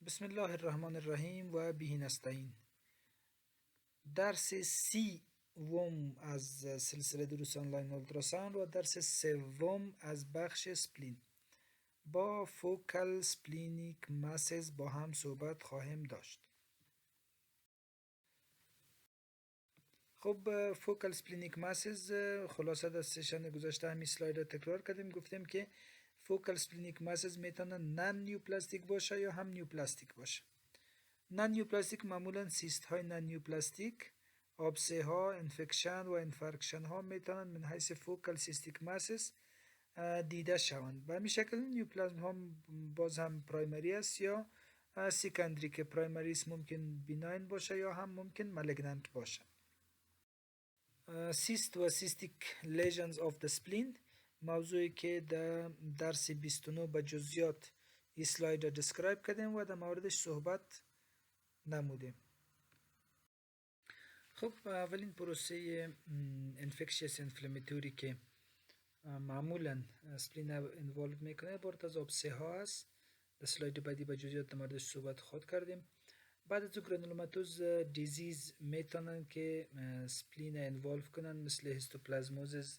بسم الله الرحمن الرحیم و به نستعین. درس سی وم از سلسله دروس آنلاین اولتراساوند و درس سوم از بخش سپلین با فوکال سپلینیک مسز با هم صحبت خواهیم داشت. خب فوکال سپلینیک مسز، خلاصه از سشن گذشته همین سلاید را تکرار کردیم. گفتیم که فوکال سپلینیک مسز میتونه نان نیوپلاستیک باشه یا هم نیوپلاستیک باشه. نان نیوپلاستیک معمولا سیست های نان نیوپلاستیک، آبسه ها، انفکشن و انفارکشن ها میتونن من حیث فوکال سیستیک مسز دیده شوند. به همین شکل نیوپلازم ها باز هم پرایمری است یا سیکندری، که پرایمریس ممکن بیناین باشه یا هم ممکن مالگنانت باشه. سیست و سیستیک لیژنز آف د سپلین، موضوعی که در درس 29 به جزئیات این سلاید را دسکرایب کردیم و در موردش صحبت نمودیم. خب اولین پروسه انفکشیس انفلاماتوری که معمولا سپلین انوالو میکنه عبارت از آبسه ها است. در سلاید بعدی به جزئیات در موردش صحبت خود کردیم. بعد از گرانولوماتوز دیزیز میتونن که سپلین انوالو کنن، مثل هیستوپلازموزز.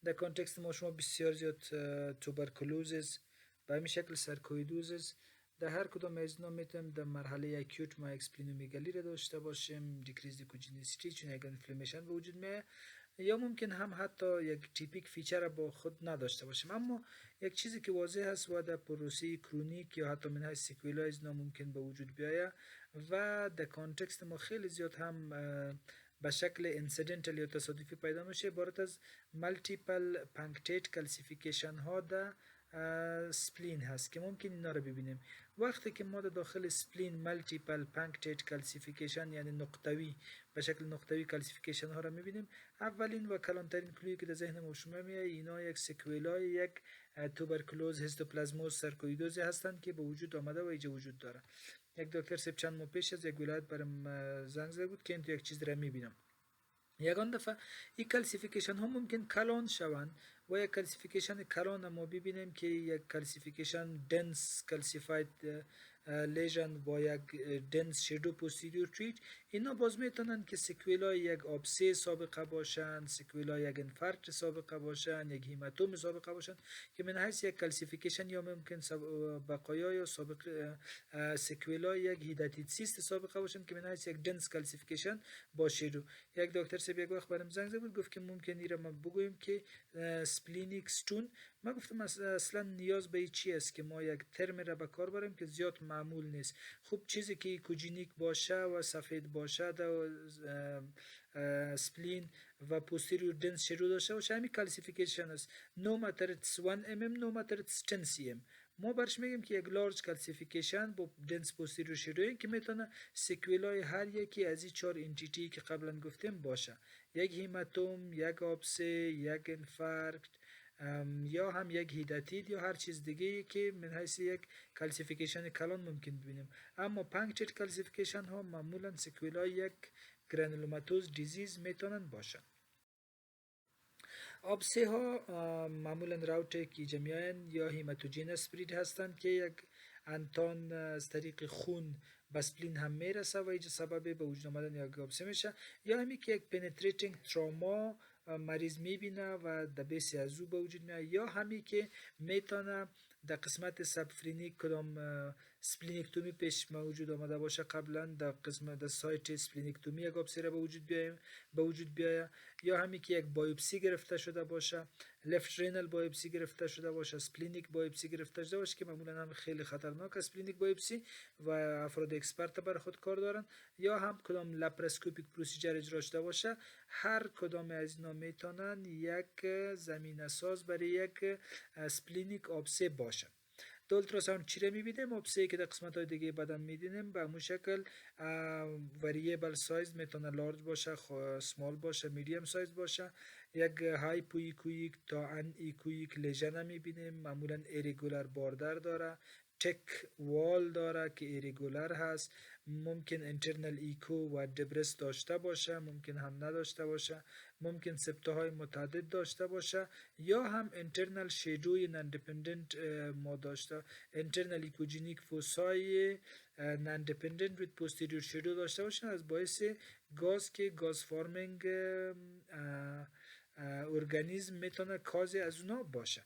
در کانتکست ما شما بسیار زیاد توبرکلوزز، به همین شکل سرکویدوزز. در هر کدام از اینا میتونیم در مرحله اکیوت ما اسپلینومگالی را داشته باشیم، دیکریز کوجینیسیتی چون یک انفلامیشن به وجود میاد، یا ممکن هم حتی یک تیپیک فیچر را با خود نداشته باشیم. اما یک چیزی که واضح است و در پروسه کرونیک یا حتی منهای سیکویلا از اینا ممکن به وجود بیاید و در کانتکست ما خیلی زیاد هم به شکل انسیدنتال یا تصادفی پیدا میشه، عبارت از مالتیپل پانکتیت کلسیفیکیشن ها در سپلین هست که ممکن اینا رو ببینیم. وقتی که ما در داخل سپلین مالتیپل پانکتیت کلسیفیکیشن یعنی نقطوی، به شکل نقطوی کلسیفیکیشن ها را میبینیم، اولین و کلانترین کلویی که در ذهن ما شما میاد اینا یک سکویلای یک توبرکلوز، هیستوپلازموز، سرکویدوز هستند که به وجود آمده و اینجا وجود داره. یک دکتر سب چند ماه پیش از یک ولایت برام زنگ زده بود که این تو یک چیز را میبینم. یگان دفعه این کلسیفیکیشن ها ممکن کلان شوند و یک کلسیفیکیشن کلان ما ببینیم که یک کلسیفیکیشن دنس کلسیفاید لیژن با یک دنس شیدو پوستیریور تریت، اینا باز میتونن که سکویلای یک آبسه سابقه باشند، سکویلای یک انفارکت سابقه باشند، یک هیماتوم سابقه باشند که من حیث یک کلسیفیکیشن یا ممکن بقایا یا سابقه سکویلای یک هیداتیتسیست سابقه باشند که من حیث یک دنس کلسیفیکیشن باشید. یک دکتر سب یک وقت برام زنگ زد بود، گفت که ممکن ایره ما بگوییم که سپلینیک ستون. ما گفتم اصلا نیاز به چی است که ما یک ترم را به کار بریم که زیاد معمول نیست. خوب چیزی که کوجینیک باشه و سفید باشه در سپلین و پوستیریور دنس شروع داشته باشه، همین کلسیفیکیشن است. نو ماتر ایتس 1 mm نو ماتر ایتس 10 cm. ما برش میگیم که یک لارج کلسیفیکیشن با دنس پوستیریور شروع که میتونه سیکویلای هر یکی از این 4 انتیتی که قبلا گفتیم باشه، یک هیماتوم، یک آبسه، یک انفارکت یا هم یک هیداتید یا هر چیز دیگه که من حیث یک کلسیفیکیشن کلان ممکن ببینیم. اما پانکچت کلسیفیکیشن ها معمولا سیکویلای یک گرانولوماتوز دیزیز میتونن باشن. آبسه ها معمولا راوت که جمعیان یا هیماتوجین اسپرید هستند که یک انتان از طریق خون به سپلین هم میرسه و اینجا سبب به وجود آمدن یک آبسه میشه، یا همی که یک پنتریتینگ تراما مریض میبینه و در بیسی از او به وجود میاد، یا همی که میتونه در قسمت سبفرینیک کدام سپلینکتومی پیش موجود آمده باشه قبلا در قسمت در سایت سپلینکتومی یک آبسه را به وجود بیاید، یا همی که یک بایوپسی گرفته شده باشه، لفت رینال بایوپسی گرفته شده باشه، سپلینیک بایوپسی گرفته شده باشه که معمولا هم خیلی خطرناک است سپلینیک بایوپسی و افراد اکسپرت بر خود کار دارن، یا هم کدام لپاراسکوپیک پروسیجر اجرا شده باشه. هر کدام از اینا میتونن یک زمینه ساز برای یک سپلینیک آبسه باشه. در اولتراساوند چی را میبینیم؟ آبسه که در قسمت های دیگه بدن میدینیم به همون شکل وریبل سایز میتونه لارج باشه، سمال باشه، میدیم سایز باشه. یک هایپویکویک تا ان ایکویک لیژن میبینیم، معمولا ایریگولار باردر داره، تک وال داره که ایریگولر هست، ممکن اینترنال ایکو و دبرس داشته باشه، ممکن هم نداشته باشه، ممکن سپته های متعدد داشته باشه، یا هم اینترنال شیدوی نندپندنت ما داشته، اینترنال ایکوجینیک فوسای نندپندنت وید پوستیریور شیدو داشته باشه، از باعث گاز که گاز فارمینگ ارگانیزم میتونه کازی از اونا باشه.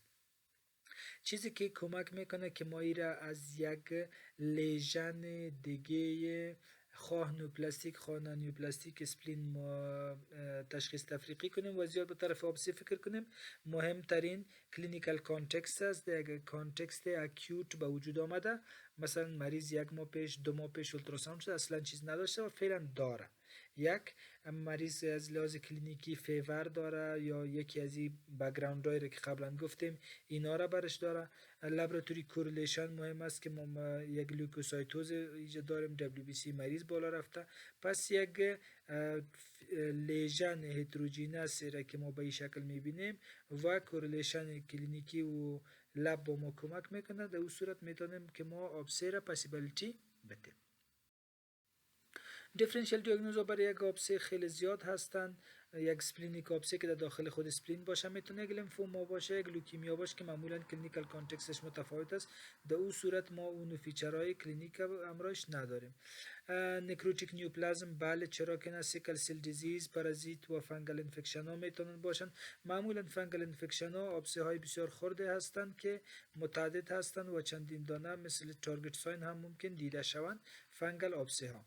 چیزی که کمک میکنه که ما ایره از یک لیژن دیگه خواه نیوپلاستیک خواه نیوپلاستیک اسپلین ما تشخیص تفریقی کنیم و زیاد به طرف آبسی فکر کنیم. مهمترین کلینیکال کانتکست است، یک کانتکست اکیوت به وجود آمده، مثلا مریض 1 ماه پیش 2 ماه پیش اولتراساوند شده اصلا چیز نداشته و فعلا داره، یک مریض از لحاظ کلینیکی فیور داره یا یکی از این بک‌گراند هایی که قبلا گفتیم اینا را برش داره. لابراتوری کورلیشن مهم است که ما یک لیوکوسایتوز ایجاد داریم، WBC مریض بالا رفته، پس یک لیژن هتروجینس را که ما به این شکل میبینیم و کورلیشن کلینیکی و لب با ما کمک میکنه، در اون صورت میتونیم که ما آبسه را پاسیبیلیتی بدیم. دیفرنشیال دیاگنوزها برای یک آبسه خیلی زیاد هستند. یک اسپلینیک آبسه که در داخل خود اسپلین باشه، میتونه یک لیمفوما باشه، یک لوکیمیا باشه که معمولا کلینیکال کانتکستش متفاوت است، در اون صورت ما اون فیچرهای کلینیک امرایش نداریم. نکروتیک نیوپلازم بله، چرا که نه، سیکل سیل دیزیز، پارازیت و فنگل انفکشن ها میتونن باشن. معمولا فنگل انفکشن ها آبسه های بسیار خرده هستند که متعدد هستند و چندین دانه مثل تارگت ساین هم ممکن دیده شوند فنگل آبسه ها.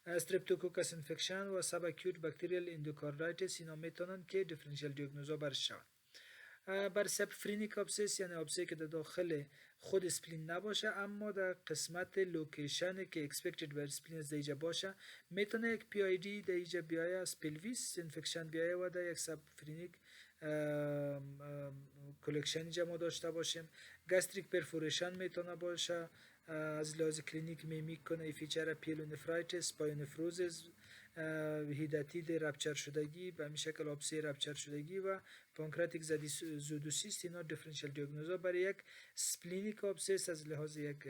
استرپتوکوکس انفکشن و سب اکیوت بکتریال اندوکاردایتس اینا میتونن که دیفرنشیال دیاگنوزها برش شوند. بر سبفرینیک آبسیس یعنی آبسه که در داخل خود اسپلین نباشه اما در قسمت لوکیشن که اکسپکتد بر اسپلین از دیجا باشه، میتونه یک پی آی دی دیجا بیایه از پلویس انفکشن بیایه و در یک سبفرینیک کلکشن جمع داشته باشیم. گستریک پرفوریشن میتونه باشه، از لحاظ کلینیک میمیک کنه ای فیچر پیلونفرایتس، پایونفروزز، هیداتید رپچر شدگی، به همین شکل آبسه رپچر شدگی و پانکراتیک زودوسیست. اینا دیفرنشیال دیاگنوزها برای یک سپلینیک آبسیس از لحاظ یک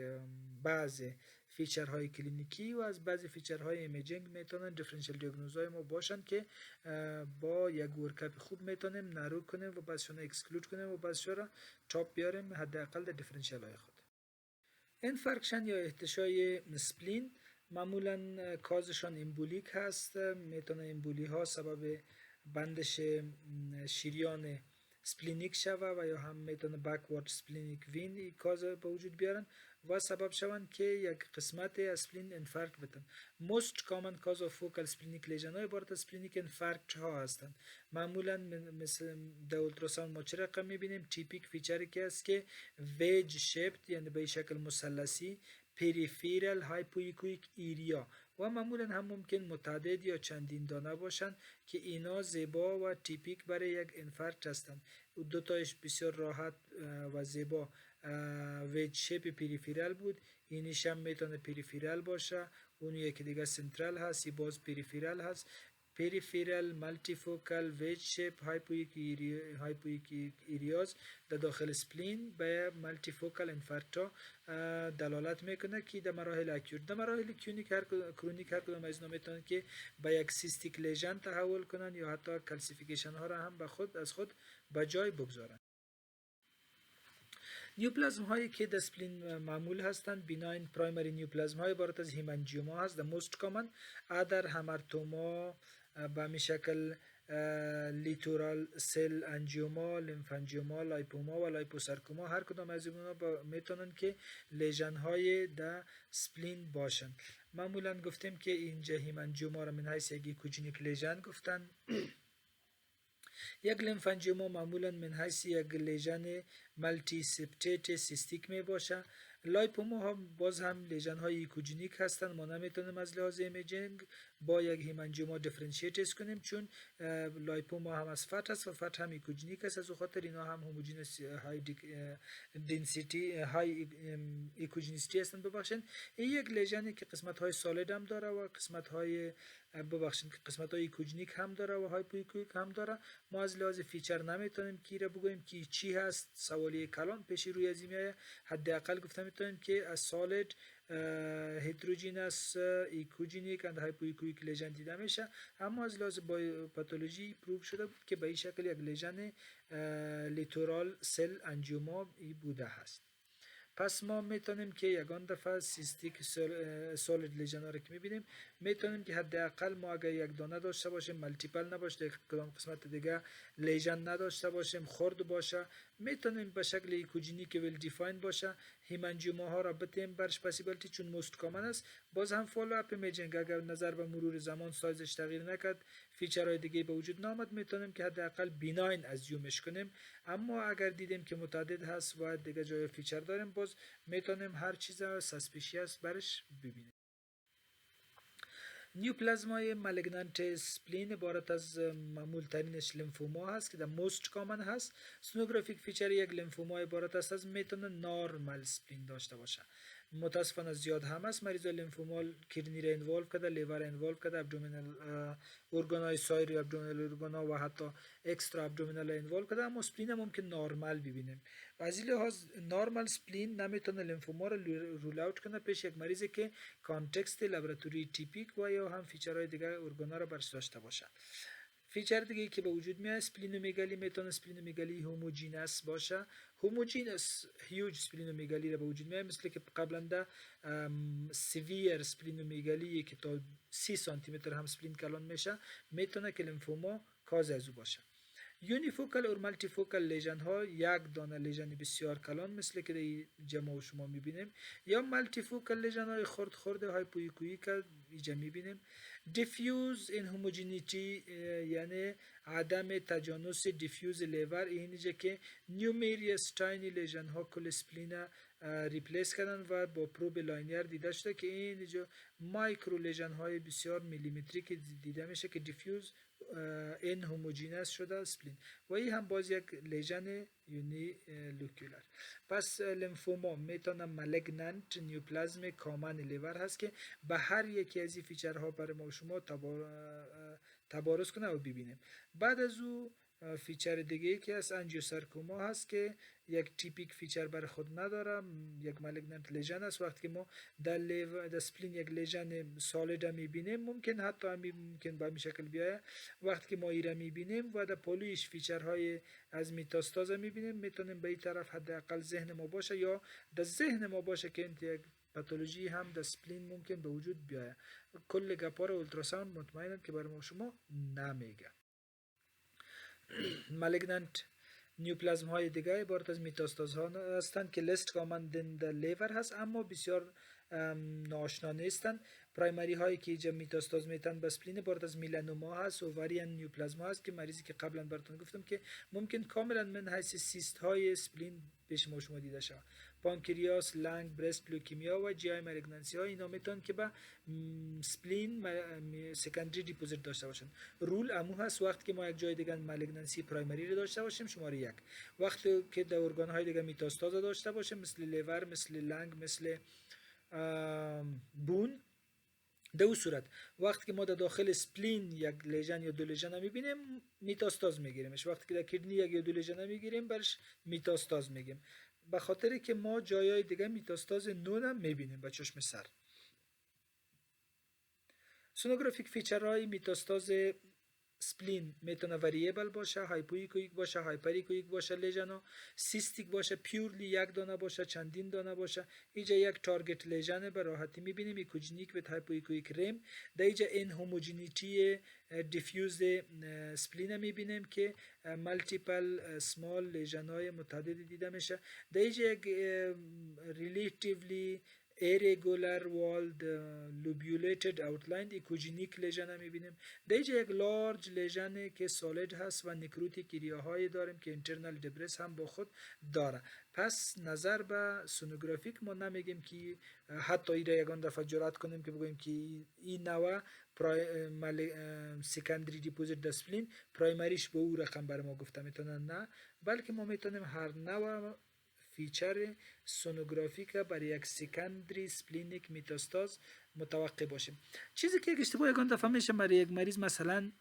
بعض فیچرهای کلینیکی و از بعضی فیچرهای ایمیجینگ میتونن دیفرنشیال دیاگنوزهای ما باشن که با یک ورکاپ خوب میتونیم نرو کنیم و بعضشون اکسکلود کنیم و بعضشون را تاپ بیاریم حداقل در دیفرنشیال های خود. انفارکشن یا احتشای اسپلین معمولا کازشان امبولیک هست، میتونه امبولی ها سبب بندش شریان سپلینیک شوه و یا هم میتونه بکوارد سپلینیک وین کاز به وجود بیارن و سبب شوند که یک قسمت اسپلین انفارکت بتن. most common cause of focal splenic lesion های عبارت از سپلینیک انفارکت ها هستند. معمولا مثل در اولتراساوند ما چه رقم میبینیم؟ تیپیک فیچری که است که ویج شیپت یعنی به شکل مثلثی، پریفیرال هایپویکویک ایریا و معمولا هم ممکن متعدد یا چندین دانه باشند که اینا زیبا و تیپیک برای یک انفارکت هستند. دوتایش بسیار راحت و زیبا ویج شیپ پریفیرال بود، اینیش هم میتونه پریفیرال باشه، اون یکی دیگه سنترال هست، ای باز پریفیرال هست. پریفیرال مالتی فوکال ویج شیپ هایپویک ایریاز در داخل سپلین به مالتی فوکال انفارکت دلالت میکنه که در مراحل اکیوت، در مراحل کرونیک هر کدام از اینا میتونن که به یک سیستیک لیژن تحول کنن یا حتی کلسیفیکیشن ها را هم از خود به جای بگذارن. نیوپلازم هایی که در اسپلین معمول هستند بیناین پرایمری نیوپلازم های عبارت از هیمانجیوما هست. در موست کامن ادر همرتوما به همین شکل لیتورال سل انجیوما، لیمفانجیوما، لایپوما و لایپوسارکوما، هر کدام از اینا میتونن که لیژن های در اسپلین باشن. معمولا گفتیم که اینجا هیمانجیوما را من حیث یک ایکوجینیک لیژن گفتن. یک لیمفانجیوما معمولا من حیث یک لیژن ملتی سپتیت سیستیک می باشه. لایپوما ها باز هم لیژن های ایکوجینیک هستند، ما نمیتونیم از لحاظ ایمیجینگ با یک هیمانجیوما دیفرنشیتش کنیم چون لایپوما هم از فت است و فت هم ایکوجینیک است، از خاطر اینا هم هوموجینس های دنسیتی های ایکوجینیسیتی هستند. ببخشید این یک لیژنی که قسمت های سالید هم داره و قسمت های ایکوجینیک هم داره و هایپویکویک هم داره. ما از لحاظ فیچر نمیتونیم کی را بگوییم که چی هست، سوالی کلان پیش روی از این میایه. حداقل گفتم میتونیم که از سالید هتروجینس ایکوجینیک اند هایپوایکویک لیژن دیده میشه، اما از لحاظ پاتولوژی پروف شده بود که به این شکل یک لیژن لیتورال سل انجیوما بوده هست. پس ما میتونیم که یگان دفعه سیستیک سولید لیژن ها رو که میبینیم میتونیم که حداقل ما اگر یک دانه داشته باشیم، مالتیپل نباشه، کدام قسمت دیگه لیژن نداشته باشیم، خرد باشه، میتونیم به شکل ایکوجینیک ویل دیفاین باشه هیمانجیوما ها را بتیم برش پاسیبیلیتی چون موست کامن است. باز هم فالو اپ ایمیجینگ اگر نظر به مرور زمان سایزش تغییر نکرد، فیچرهای دیگه به وجود نامد، میتونیم که حداقل بیناین ازیومش کنیم. اما اگر دیدیم که متعدد هست و دیگه جای فیچر داریم، باز میتونیم هر چیز سسپیشیس برش ببینیم. نیوپلازمای مالگنانت اسپلین عبارت از معمول ترینش لیمفوما هست که در موست کامن هست. سونوگرافیک فیچر یک لیمفوما عبارت است از میتونه نارمال اسپلین داشته باشه. متاسفانه زیاد هم است. مریض لیمفوما کدنی را انوالو کرده، لیور انوالو کرده، ابدومینال ارگانای سایر ابدومینال ارگانا و حتی اکسترا ابدومینال انوالو کرده، اما اسپلین ممکن نارمال ببینیم. و از این لحاظ نارمال اسپلین نمیتونه لیمفوما را رول اوت کنه پیش یک مریضی که کانتکست لابراتوری تیپیک و یا هم فیچرهای دیگه ارگانا را برش داشته باشه. فیچر دیگه که به وجود میاد اسپلینومگالی، میتونه اسپلینومگالی هوموجینس باشه. هوموجینس هیوج اسپلینومگالی را به وجود میاد، مثل که قبلا ده سیویر اسپلینومگالی که تا 30 سانتی متر هم اسپلین کلان میشه، میتونه که لیمفوما کاز از او باشه. یونیفوکال اور مالتی فوکال لیژن ها یک دانه لیژن بسیار کلان مثل که در جمع شما میبینیم، یا مالتی فوکال لیژن های خرد هایپوایکویک اینجا میبینیم. دیفیوز این هوموجینیتی یعنی عدم تجانس دیفیوز لیور، اینجا که نیومریس تاینی لیژن ها کل اسپلین ریپلیس کردن و با پروب لاینیر دیده شده که اینجا مایکرو لیژن های بسیار میلیمتری که دیده میشه که دیفیوز این هوموجینس شده اسپلین و این هم باز یک لیژن یونی لوکولار. پس لیمفوما میتونه مالگنانت نیوپلازم کامن لیور هست که به هر یکی از این فیچرها برای ما شما تبارز کنه و ببینیم. بعد از او فیچر دیگه که از انجیوسارکوما هست که یک تیپیک فیچر بر خود نداره، یک مالگنانت لیژن است. وقتی که ما در اسپلین یک لیژن سالید میبینیم، ممکن حتی ممکن به این شکل بیایه. وقتی که ما ایره میبینیم و در پولیش فیچرهای از میتاستاز میبینیم، میتونیم به این طرف حداقل ذهن ما باشه یا در ذهن ما باشه که یک پاتولوژی هم در اسپلین ممکن به وجود بیایه. کل گپار اولتراساوند مطمئنم که برای شما نمیگه. مالگنانت نیوپلازم های دیگه عبارت از میتاستاز ها هستند که لیست کامن در لیور هست اما بسیار ناآشنا نیستند. پرایمری هایی که اینجا میتاستاز میتن به اسپلین عبارت از میلانوما هست، اووریان نیوپلازم هست که مریضی که قبلا براتون گفتم که ممکن کاملا من حیث سیست های اسپلین پیش ما شما دیده شود. پانکریاس، لنگ، برست لوکیمیا و جی آی مالگنانسی ها اینا میتونن که به اسپلین سکندری دیپوزیت داشته باشن. رول امو هست وقتی که ما یک جای دیگه مالگنانسی پرایمری رو داشته باشیم شماره 1. وقتی که در ارگان های دیگه میتاستاز داشته باشیم مثل لیور، مثل لنگ، مثل بون، در اون صورت وقتی که ما در داخل اسپلین یک لیژن یا دو لیژن میبینیم میتاستاز میگیریمش. وقتی که در کدنی یک یا دو لیژن میگیریم برش میتاستاز میگیم، به خاطر که ما جایای دیگه میتاستاز نو میبینیم با چشم سر. سونوگرافیک فیچرهای میتاستاز اسپلین میتونه وریبل باشه، هایپوایکویک باشه، هایپریکویک باشه، لیژن سیستیک باشه، پیورلی یک دانه باشه، چندین دانه باشه. اینجا یک تارگت لیژن به راحتی میبینیم، ایکوجینیک و هایپوایکویک ریم. در اینجا این هوموجینیتی دیفیوز اسپلین میبینیم که مالتیپل اسمال لیژن های متعددی دیده میشه. در اینجا یک ریلیتیولی irregular walled lobulated outlined ایکوجینیک لیژن میبینیم. در اینجا یک لارج لیژن که سالید هست و نکروتیک ایریاهایی داریم که اینترنال دبرس هم با خود داره. پس نظر به سونوگرافیک ما نمیگیم که حتی ایره یگان دفعه جرات کنیم که بگوییم که این نوع سکندری دیپوزیت اسپلین پرایمریش به او رقم بر ما گفته میتونن، نه، بلکه ما میتونیم هر نوع فیچر سونوگرافیک برای یک سکندری سپلینیک میتاستاز متوقع باشیم. چیزی که اشتباه یگان دفعه میشه برای یک مریض مثلا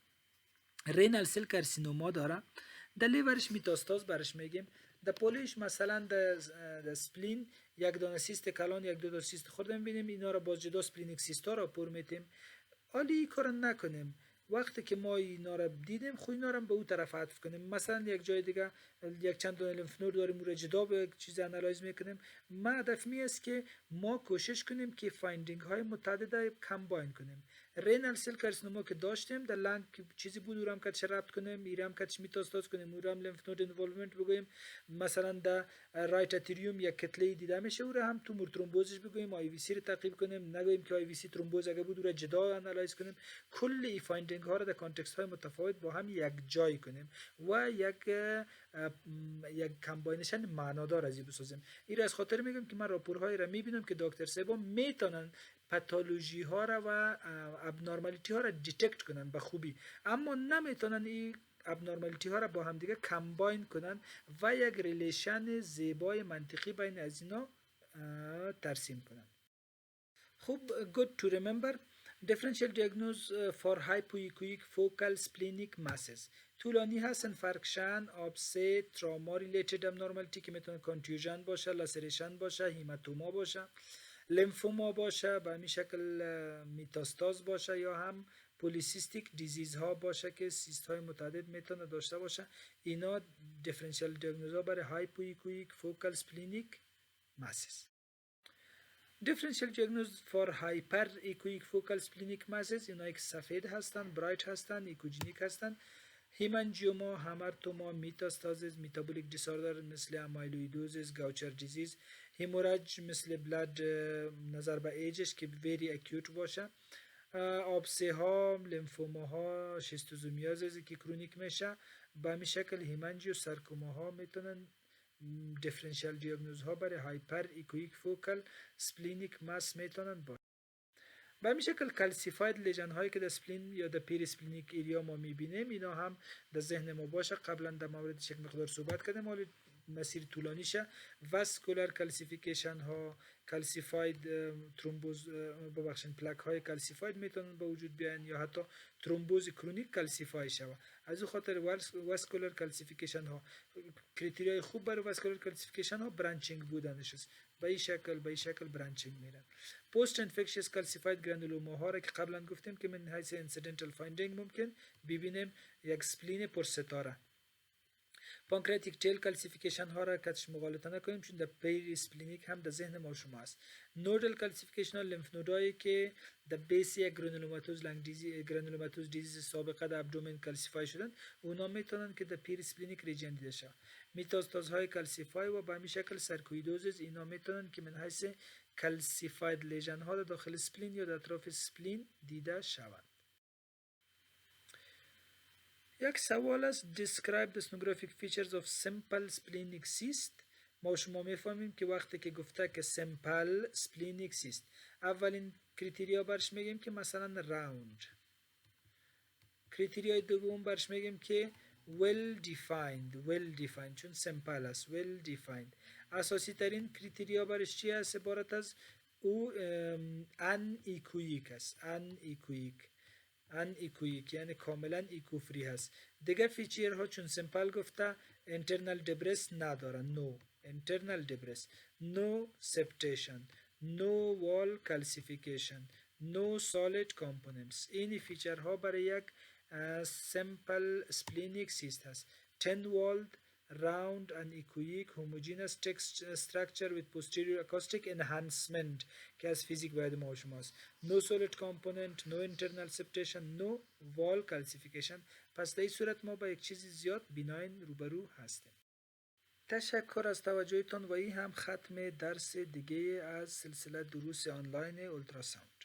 رینال سل کارسینوما داره، در لیورش میتاستاز برش میگیم، در پولیش مثلا در سپلین یک دانه سیست کلان، یک دو تا سیست خورده میبینیم، اینا را باز جدا سپلینیک سیستا را پر میتیم. حالی این کار نکنیم. وقتی که ما اینا را دیدیم خو اینا را به اون طرف عطف کنیم. مثلا یک جای دیگه یک چند تا لمف نود داریم، اون را جدا به یک چیز انالایز میکنیم. ما هدف می است که ما کوشش کنیم که فایندینگ های متعدد کمباین کنیم. رینال سیل کارسینوما که داشتیم در لنگ چیزی بود اورم کاتش ربط کنیم، ایرم کاتش میتاستاز کنیم، اورم لمف نود انوالومنت بگویم. مثلا در رایت اتریوم یک کتله دیده میشه، اورا هم تو ترومبوزش بگویم، آی وی سی رو تعقیب کنیم، نگویم که آی وی سی ترومبوز اگه بود اورا جدا انالایز کنیم. کل ای فایندینگ ها رو در کانتکست های متفاوت با هم یک جای کنیم و یک کمباینشن معنادار از این بسازیم. این از خاطر میگم که من راپورهای را میبینم که دکتر سبا میتونن پاتولوژی ها را و ابنورمالیتی ها را دیتکت کنن به خوبی، اما نمیتونن این ابنورمالیتی ها را با هم دیگه کمباین کنن و یک ریلیشن زیبای منطقی بین از اینا ترسیم کنن. خوب، good to remember differential diagnosis for hypoechoic focal splenic masses. طولانی هستن، فرکشن، آبسه، تراما ریلیتد ابنورمالیتی که میتونه کانتیوژن باشه، لاسریشن باشه، هیماتوما باشه، لیمفوما باشه، به همین شکل میتاستاز باشه، یا هم پولیسیستیک دیزیز ها باشه که سیست های متعدد میتونه داشته باشه. اینا دیفرنشیال دیاگنوز ها برای هایپوایکویک فوکال سپلینیک ماسز. دیفرنشیال دیاگنوز فور هایپر ایکویک فوکال سپلینیک ماسز، اینا یک سفید هستن، برایت هستن، ایکوجینیک هستن. هیمانجیوما، همرتوما، میتاستازیس، میتابولیک دیساردر مثل امایلویدوزیس، گاوچر دیزیز، هیموراج مثل بلاد نظر به ایجش که ویری اکیوت باشه، آبسه ها، لیمفوما ها، شیستوزومیازیس که کرونیک میشه. به همین شکل هیمانجیو سارکوما ها میتونن دیفرنشیال دیاگنوز ها برای هایپر ایکویک فوکال سپلینیک ماس میتونن باشه. به همین شکل کلسیفاید لیژن هایی که در سپلین یا در پیر سپلینیک ایریا ما میبینیم، اینا هم در ذهن ما باشه. قبلا در موردش یک مقدار صحبت کردیم، حالا مسیر طولانی شه. واسکولار کلسیفیکیشن ها، کلسیفاید ترومبوز، ببخشید پلاک های کلسیفاید میتونن به وجود بیان، یا حتی ترومبوز کرونیک کلسیفای شوه. از این خاطر واسکولار کلسیفیکیشن ها، کریتریای خوب برای واسکولار کلسیفیکیشن ها برانچینگ بودنش است. به این شکل برانچینگ میرن. پست انفکشس کلسیفاید گرانولوما ها را که قبلا گفتیم که من حیث اینسیدنتال فایندینگ ممکن ببینیم یک سپلین پر ستاره. پانکراتیک تیل کلسیفیکیشن ها را کاتش مغالطه نکنیم، چون در پیر سپلینیک هم در ذهن ما شما است. نودل کلسیفیکیشن ها لیمف نودایی که در بیس یک گرانولوماتوز لنگ دیزیز، گرانولوماتوز دیزیز سابقه در ابدومن کلسیفای شدن، اونا میتونن که در پیر سپلینیک ریجن دیده شه. میتاستاز های کلسیفای و به همین شکل سارکویدوزیس، اینا میتونن که من حیث کلسیفاید لیژن ها در داخل سپلین یا در اطراف سپلین دیده شوند. یک سوال است describe the sonographic features of simple splenic cyst. ما شما میفهمیم که وقتی که گفته که simple splenic cyst، اولین کریتریا برش میگیم که مثلا راوند. کریتریای دوم برش میگیم که well defined چون simple است. well defined. اساسی ترین کریتریا برش چی است؟ عبارت از او unequivocal است. unequivocal یعنی کاملا ایکوفری هست. دیگه فیچر ها چون سمپل گفته internal debris ندارن. no internal debris, no septation, no wall calcification, no solid components. این فیچر ها برای یک simple splenic cyst هست. 10 walled, round and echoic homogeneous structure with posterior acoustic enhancement که از فیزیک باید ما شماست. no solid component, no internal septation, no wall calcification. پس در این صورت ما با یک چیزی زیاد بیناین روبرو هستیم. تشکر از توجهتان و این هم ختم درس دیگه از سلسله دروس آنلاین اولتراساوند.